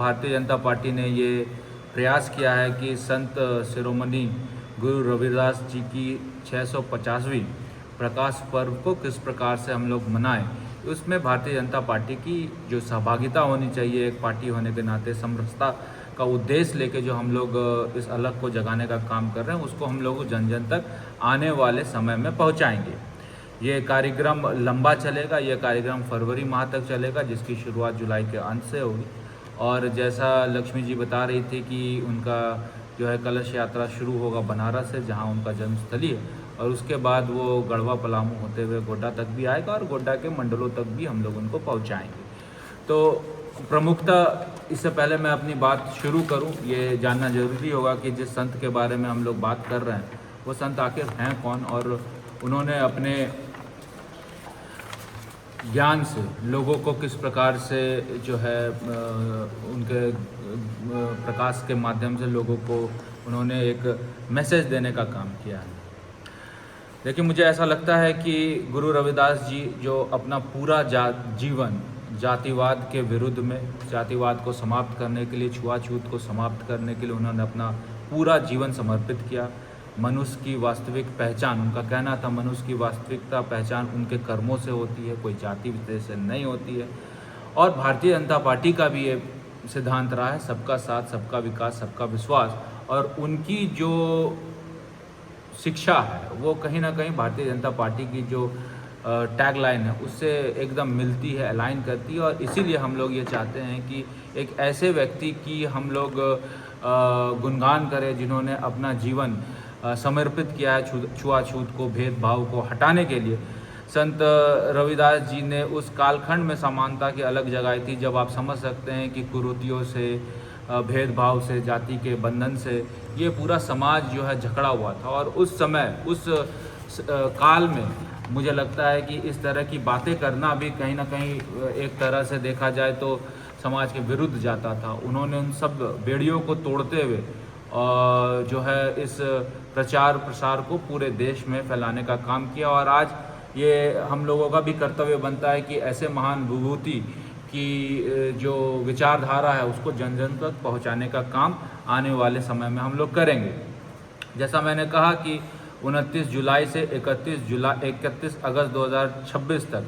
Bharatiya Janata party ने ये प्रयास किया है कि संत शिरोमणि गुरु रविदास जी की 650वीं प्रकाश पर्व को किस प्रकार से हम लोग मनाएं। उसमें भारतीय जनता पार्टी की जो सहभागिता होनी चाहिए, एक पार्टी होने के नाते समरसता का उद्देश्य लेके जो हम लोग इस अलग को जगाने का काम कर रहे हैं, उसको हम लोग जन जन तक आने वाले समय में पहुंचाएंगे। ये कार्यक्रम लंबा चलेगा। ये कार्यक्रम फरवरी माह तक चलेगा, जिसकी शुरुआत जुलाई के अंत से होगी। और जैसा लक्ष्मी जी बता रही थी कि उनका जो है कलश यात्रा शुरू होगा बनारस से, जहां उनका जन्मस्थली है, और उसके बाद वो गढ़वा पलामू होते हुए गोड्डा तक भी आएगा और गोड्डा के मंडलों तक भी हम लोग उनको पहुंचाएंगे। तो प्रमुखतः इससे पहले मैं अपनी बात शुरू करूं, ये जानना जरूरी होगा कि जिस संत के बारे में हम लोग बात कर रहे हैं वो संत आखिर हैं कौन, और उन्होंने अपने ज्ञान से लोगों को किस प्रकार से जो है उनके प्रकाश के माध्यम से लोगों को उन्होंने एक मैसेज देने का काम किया है। लेकिन मुझे ऐसा लगता है कि गुरु रविदास जी जो अपना पूरा जीवन जातिवाद के विरुद्ध में, जातिवाद को समाप्त करने के लिए, छुआछूत को समाप्त करने के लिए उन्होंने अपना पूरा जीवन समर्पित किया। मनुष्य की वास्तविक पहचान, उनका कहना था, मनुष्य की वास्तविकता पहचान उनके कर्मों से होती है, कोई जाति विशेष से नहीं होती है। और भारतीय जनता पार्टी का भी ये सिद्धांत रहा है, सबका साथ, सबका विकास, सबका विश्वास। और उनकी जो शिक्षा है वो कहीं ना कहीं भारतीय जनता पार्टी की जो टैगलाइन है उससे एकदम मिलती है, अलाइन करती है। और इसीलिए हम लोग ये चाहते हैं कि एक ऐसे व्यक्ति की हम लोग गुणगान करें जिन्होंने अपना जीवन समर्पित किया है छुआछूत को, भेदभाव को हटाने के लिए। संत रविदास जी ने उस कालखंड में समानता की अलग जगाई थी जब आप समझ सकते हैं कि कुरीतियों से, भेदभाव से, जाति के बंधन से ये पूरा समाज जो है जकड़ा हुआ था। और उस समय, उस काल में मुझे लगता है कि इस तरह की बातें करना भी कहीं ना कहीं एक तरह से देखा जाए तो समाज के विरुद्ध जाता था। उन्होंने उन सब बेड़ियों को तोड़ते हुए जो है इस प्रचार प्रसार को पूरे देश में फैलाने का काम किया। और आज ये हम लोगों का भी कर्तव्य बनता है कि ऐसे महान विभूति की जो विचारधारा है उसको जन जन तक पहुँचाने का काम आने वाले समय में हम लोग करेंगे। जैसा मैंने कहा कि 29 जुलाई से 31 अगस्त 2026 तक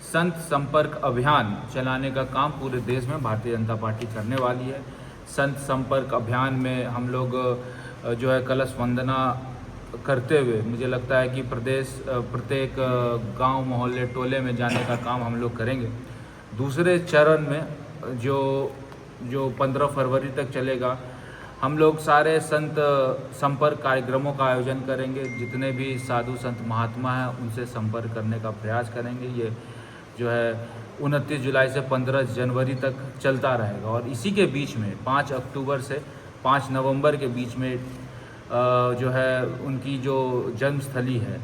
संत संपर्क अभियान चलाने का काम पूरे देश में भारतीय जनता पार्टी करने वाली है। संत संपर्क अभियान में हम लोग जो है कलश वंदना करते हुए, मुझे लगता है कि प्रत्येक गांव, मोहल्ले, टोले में जाने का काम हम लोग करेंगे। दूसरे चरण में जो 15 फरवरी तक चलेगा, हम लोग सारे संत संपर्क कार्यक्रमों का आयोजन करेंगे। जितने भी साधु संत महात्मा हैं उनसे संपर्क करने का प्रयास करेंगे। ये जो है 29 जुलाई से 15 जनवरी तक चलता रहेगा। और इसी के बीच में 5 अक्टूबर से 5 नवंबर के बीच में जो है उनकी जो जन्मस्थली है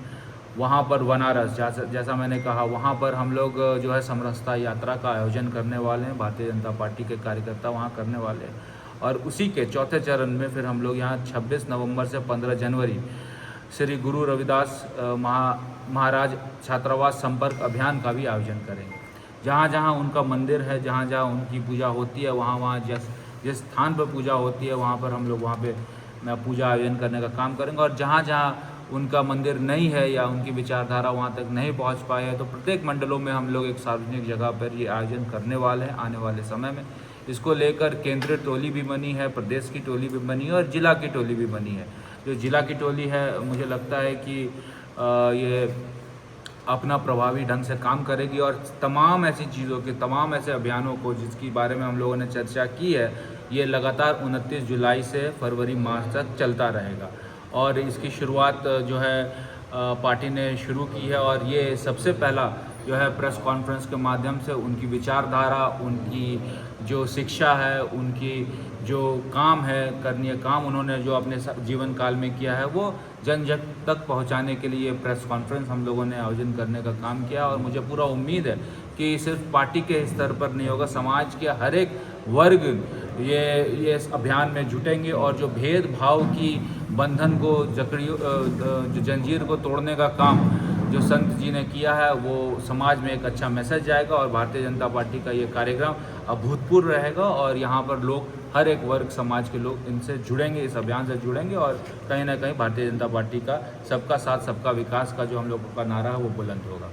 वहाँ पर बनारस, जैसा मैंने कहा, वहाँ पर हम लोग जो है समरसता यात्रा का आयोजन करने वाले हैं। भारतीय जनता पार्टी के कार्यकर्ता वहाँ करने वाले हैं। और उसी के चौथे चरण में फिर हम लोग यहाँ 26 नवंबर से 15 जनवरी श्री गुरु रविदास महाराज छात्रावास संपर्क अभियान का भी आयोजन करेंगे। जहाँ जहाँ उनका मंदिर है, जहाँ जहाँ उनकी पूजा होती है, वहाँ जिस स्थान पर पूजा होती है वहाँ पर हम लोग वहाँ पे पूजा आयोजन करने का काम करेंगे। और जहाँ जहाँ उनका मंदिर नहीं है या उनकी विचारधारा वहाँ तक नहीं पहुँच पाए है तो प्रत्येक मंडलों में हम लोग एक सार्वजनिक जगह पर ये आयोजन करने वाले हैं आने वाले समय में। इसको लेकर केंद्रीय टोली भी बनी है, प्रदेश की टोली भी बनी है और जिला की टोली भी बनी है। जो जिला की टोली है मुझे लगता है कि ये अपना प्रभावी ढंग से काम करेगी और तमाम ऐसी चीज़ों के, तमाम ऐसे अभियानों को जिसकी बारे में हम लोगों ने चर्चा की है, ये लगातार 29 जुलाई से फरवरी माह तक चलता रहेगा। और इसकी शुरुआत जो है पार्टी ने शुरू की है। और ये सबसे पहला जो है प्रेस कॉन्फ्रेंस के माध्यम से उनकी विचारधारा, उनकी जो शिक्षा है, उनकी जो काम है, करनीय काम उन्होंने जो अपने जीवन काल में किया है वो जन जन तक पहुंचाने के लिए प्रेस कॉन्फ्रेंस हम लोगों ने आयोजन करने का काम किया। और मुझे पूरा उम्मीद है कि सिर्फ पार्टी के स्तर पर नहीं होगा, समाज के हर एक वर्ग ये इस अभियान में जुटेंगे और जो भेदभाव की बंधन को, जो जंजीर को तोड़ने का काम जो संत जी ने किया है वो समाज में एक अच्छा मैसेज जाएगा और भारतीय जनता पार्टी का ये कार्यक्रम अभूतपूर्व रहेगा और यहाँ पर लोग हर एक वर्ग समाज के लोग इनसे जुड़ेंगे, इस अभियान से जुड़ेंगे और कहीं ना कहीं भारतीय जनता पार्टी का सबका साथ सबका विकास का जो हम लोगों का नारा है वो बुलंद होगा।